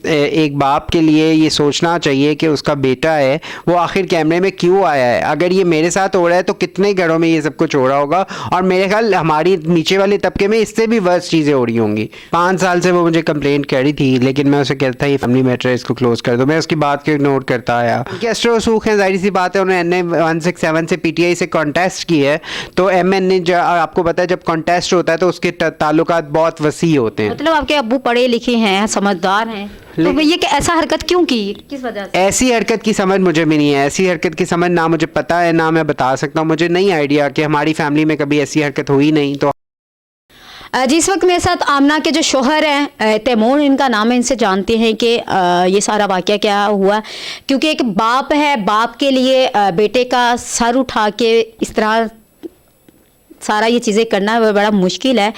ایک باپ کے لیے یہ سوچنا چاہیے کہ اس کا بیٹا ہے وہ آخر کیمرے میں کیوں آیا ہے. اگر یہ میرے ساتھ ہو رہا ہے تو کتنے گھروں میں یہ سب کچھ ہو رہا ہوگا, اور میرے خیال ہماری نیچے والے طبقے میں اس سے بھی ورس چیزیں ہو رہی ہوں گی. 5 سال سے وہ مجھے کمپلینٹ کر رہی تھی, لیکن میں اسے کہتا تھا یہ فیملی میٹر ہے, اس کو کلوز کر دو. میں اس کی بات کو اگنور کرتا آیا. کیسٹر وثوق ہیں, ظاہر سی بات ہے, انہوں نے NA-167 سے PTI سے کانٹیسٹ کی ہے, تو MN نے آپ کو پتا ہے جب کانٹیسٹ ہوتا ہے تو اس کے تعلقات بہت وسیع ہوتے ہیں. مطلب آپ کے ابو پڑھے لکھے ہیں, سمجھدار ہیں, تو یہ کہ ایسا حرکت کیوں کی, کس وجہ سے؟ ایسی حرکت کی سمجھ مجھے بھی نہیں ہے. ایسی حرکت کی سمجھ نہ مجھے پتا ہے نہ میں بتا سکتا ہوں. مجھے نہیں آئیڈیا کہ ہماری فیملی میں کبھی ایسی حرکت ہوئی نہیں. تو جس وقت میرے ساتھ آمنہ کے جو شوہر ہیں, تیمور ان کا نام ہے, ان سے جانتے ہیں کہ یہ سارا واقعہ کیا ہوا, کیونکہ ایک باپ ہے, باپ کے لیے بیٹے کا سر اٹھا کے اس طرح سارا یہ چیزیں کرنا بڑا مشکل ہے.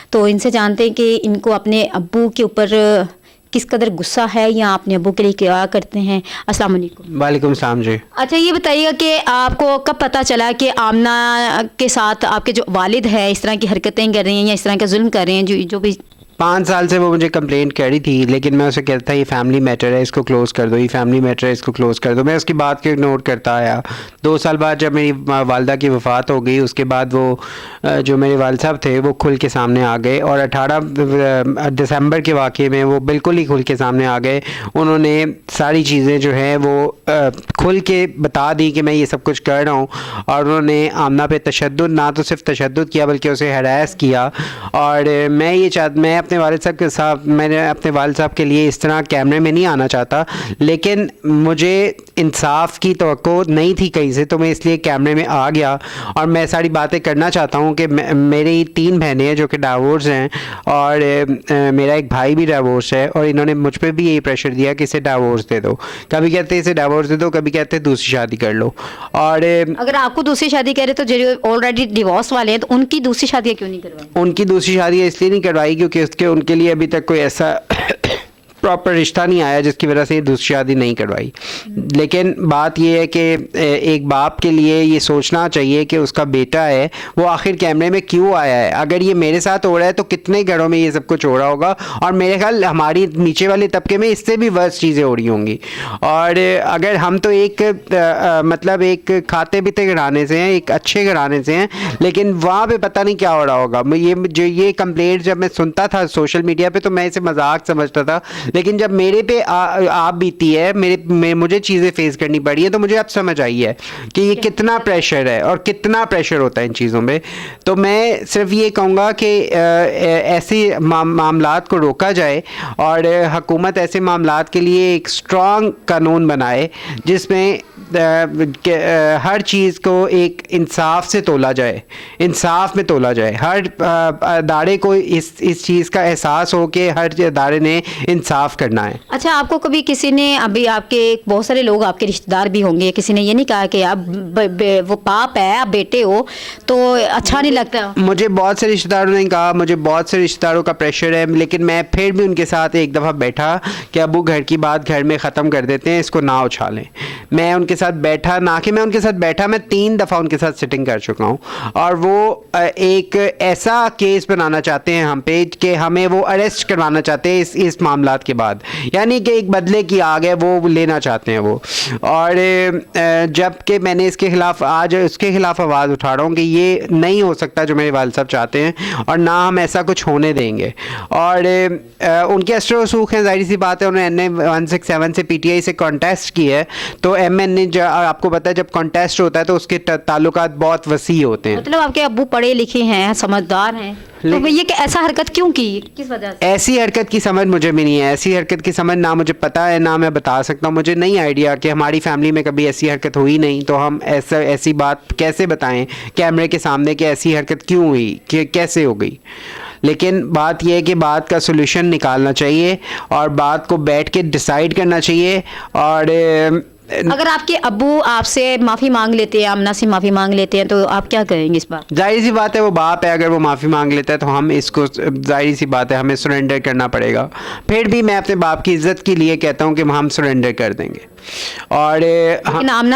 تو ان سے جانتے ہیں کہ ان کو اپنے ابو کے اوپر کس قدر غصہ ہے یا اپنے ابو کے لیے کیا کرتے ہیں. السلام علیکم. وعلیکم السلام. جی اچھا, یہ بتائیے گا کہ آپ کو کب پتہ چلا کہ آمنہ کے ساتھ آپ کے جو والد ہے اس طرح کی حرکتیں کر رہی ہیں یا اس طرح کا ظلم کر رہے ہیں, جو بھی 5 سال سے وہ مجھے کمپلینٹ کر رہی تھی, لیکن میں اسے کہتا تھا یہ فیملی میٹر ہے, اس کو کلوز کر دو, یہ فیملی میٹر ہے, اس کو کلوز کر دو. میں اس کی بات کو اگنور کرتا آیا. 2 سال بعد جب میری والدہ کی وفات ہو گئی, اس کے بعد وہ جو میرے والد صاحب تھے وہ کھل کے سامنے آ گئے, اور 18 دسمبر کے واقعے میں وہ بالکل ہی کھل کے سامنے آ گئے. انہوں نے ساری چیزیں جو ہیں وہ کھل کے بتا دی کہ میں یہ سب کچھ کر رہا ہوں, اور انہوں نے آمنہ پہ تشدد, نہ تو صرف تشدد کیا بلکہ اسے ہراس کیا. اور میں اپنے والد صاحب کے ساتھ, میں نے اپنے والد صاحب کے لیے اس طرح کیمرے میں نہیں آنا چاہتا, لیکن مجھے انصاف کی توقع نہیں تھی کہیں سے, تو میں اس لیے کیمرے میں آ گیا. اور میں ساری باتیں کرنا چاہتا ہوں کہ میری 3 بہنیں ہیں جو کہ ڈائیورس ہیں, اور میرا ایک بھائی بھی ڈائیورس ہے, اور انہوں نے مجھ پہ بھی یہی پریشر دیا کہ اسے ڈائیورس دے دو. کبھی کہتے ہیں اسے ڈائیورس دے دو, کبھی کہتے ہیں دوسری شادی کر لو. اور اگر آپ کو دوسری شادی کرے تو جو آلریڈی ڈیورس والے ہیں تو ان کی دوسری شادیاں کیوں نہیں کروائی؟ ان کی دوسری شادی اس لیے نہیں کروائی کیونکہ ان کے لیے ابھی تک کوئی ایسا پراپر رشتہ نہیں آیا جس کی وجہ سے یہ دوسری شادی نہیں کروائی. لیکن بات یہ ہے کہ ایک باپ کے لیے یہ سوچنا چاہیے کہ اس کا بیٹا ہے وہ آخر کیمرے میں کیوں آیا ہے. اگر یہ میرے ساتھ ہو رہا ہے تو کتنے گھروں میں یہ سب کچھ ہو رہا ہوگا, اور میرے خیال ہماری نیچے والے طبقے میں اس سے بھی ورس چیزیں ہو رہی ہوں گی. اور اگر ہم تو ایک مطلب ایک کھاتے پیتے گھرانے سے ہیں, ایک اچھے گھرانے سے ہیں, لیکن وہاں پہ پتہ نہیں کیا ہو رہا ہوگا. یہ کمپلینٹ جب میں سنتا تھا سوشل میڈیا پہ تو میں اسے مذاق سمجھتا تھا, لیکن جب میرے پہ آپ بیتی ہے, مجھے چیزیں فیس کرنی پڑی ہے, تو مجھے اب سمجھ آئی ہے کہ یہ کتنا پریشر ہے اور کتنا پریشر ہوتا ہے ان چیزوں میں. تو میں صرف یہ کہوں گا کہ ایسے معاملات کو روکا جائے, اور حکومت ایسے معاملات کے لیے ایک اسٹرانگ قانون بنائے جس میں ہر چیز کو ایک انصاف سے تولا جائے, انصاف میں تولا جائے. ہر ادارے کو اس چیز کا احساس ہو کہ ہر ادارے نے انصاف کرنا ہے. اچھا, آپ کو کبھی کسی نے, ابھی آپ کے بہت سارے لوگ آپ کے رشتہ دار بھی ہوں گے, کسی نے یہ نہیں کہا کہ آپ وہ باپ ہے, آپ بیٹے ہو تو اچھا نہیں لگتا؟ مجھے بہت سے رشتہ داروں نے کہا, مجھے بہت سے رشتہ داروں کا پریشر ہے, لیکن میں پھر بھی ان کے ساتھ ایک دفعہ بیٹھا کہ ابو گھر کی بات گھر میں ختم کر دیتے ہیں, اس کو نہ اچھالیں. میں ان کے ساتھ بیٹھا, نہ کہ میں ان کے ساتھ بیٹھا, میں 3 دفعہ ان کے ساتھ سٹنگ کر چکا ہوں, اور وہ ایک ایسا کیس بنانا چاہتے ہیں ہم پہ کہ ہمیں وہ اریسٹ کروانا چاہتے ہیں اس معاملات کے بعد, یعنی کہ ایک بدلے کی آگ ہے وہ لینا چاہتے ہیں وہ. اور جب کہ میں نے اس کے خلاف آج اس کے خلاف آواز اٹھا رہا ہوں کہ یہ نہیں ہو سکتا جو میرے والد صاحب چاہتے ہیں, اور نہ ہم ایسا کچھ ہونے دیں گے. اور ان کے کیسٹر وثوق ہیں, ظاہر سی بات ہے, انہوں نے NA-167 سے PTI سے کانٹیسٹ کی ہے, تو MN نے آپ کو پتا ہے جب کانٹیسٹ ہوتا ہے تو اس کے تعلقات بہت وسیع ہوتے ہیں. مطلب آپ کے ابو پڑھے لکھے ہیں, سمجھدار ہیں, تو یہ کہ ایسا حرکت کیوں کی, کس وجہ سے؟ ایسی حرکت کی سمجھ مجھے بھی نہیں ہے. ایسی حرکت کی سمجھ نہ مجھے پتا ہے نہ میں بتا سکتا ہوں. مجھے نہیں آئیڈیا کہ ہماری فیملی میں کبھی ایسی حرکت ہوئی نہیں, تو ہم ایسی بات کیسے بتائیں کیمرے کے سامنے کہ ایسی حرکت کیوں ہوئی, کہ کیسے ہو گئی. لیکن بات یہ ہے کہ بات کا سولوشن نکالنا چاہیے, اور بات کو بیٹھ کے ڈیسائیڈ کرنا چاہیے. اور اگر آپ کے ابو آپ سے معافی مانگ لیتے ہیں, آمنہ سے معافی مانگ لیتے ہیں, تو آپ کیا کریں گے اس بات؟ ظاہر سی بات ہے وہ باپ ہے, اگر وہ معافی مانگ لیتا ہے تو ہم اس کو, ظاہر سی بات ہے ہمیں سرنڈر کرنا پڑے گا. پھر بھی میں اپنے باپ کی عزت کے لیے کہتا ہوں کہ ہم سرنڈر کر دیں گے. اور لیکن آمنہ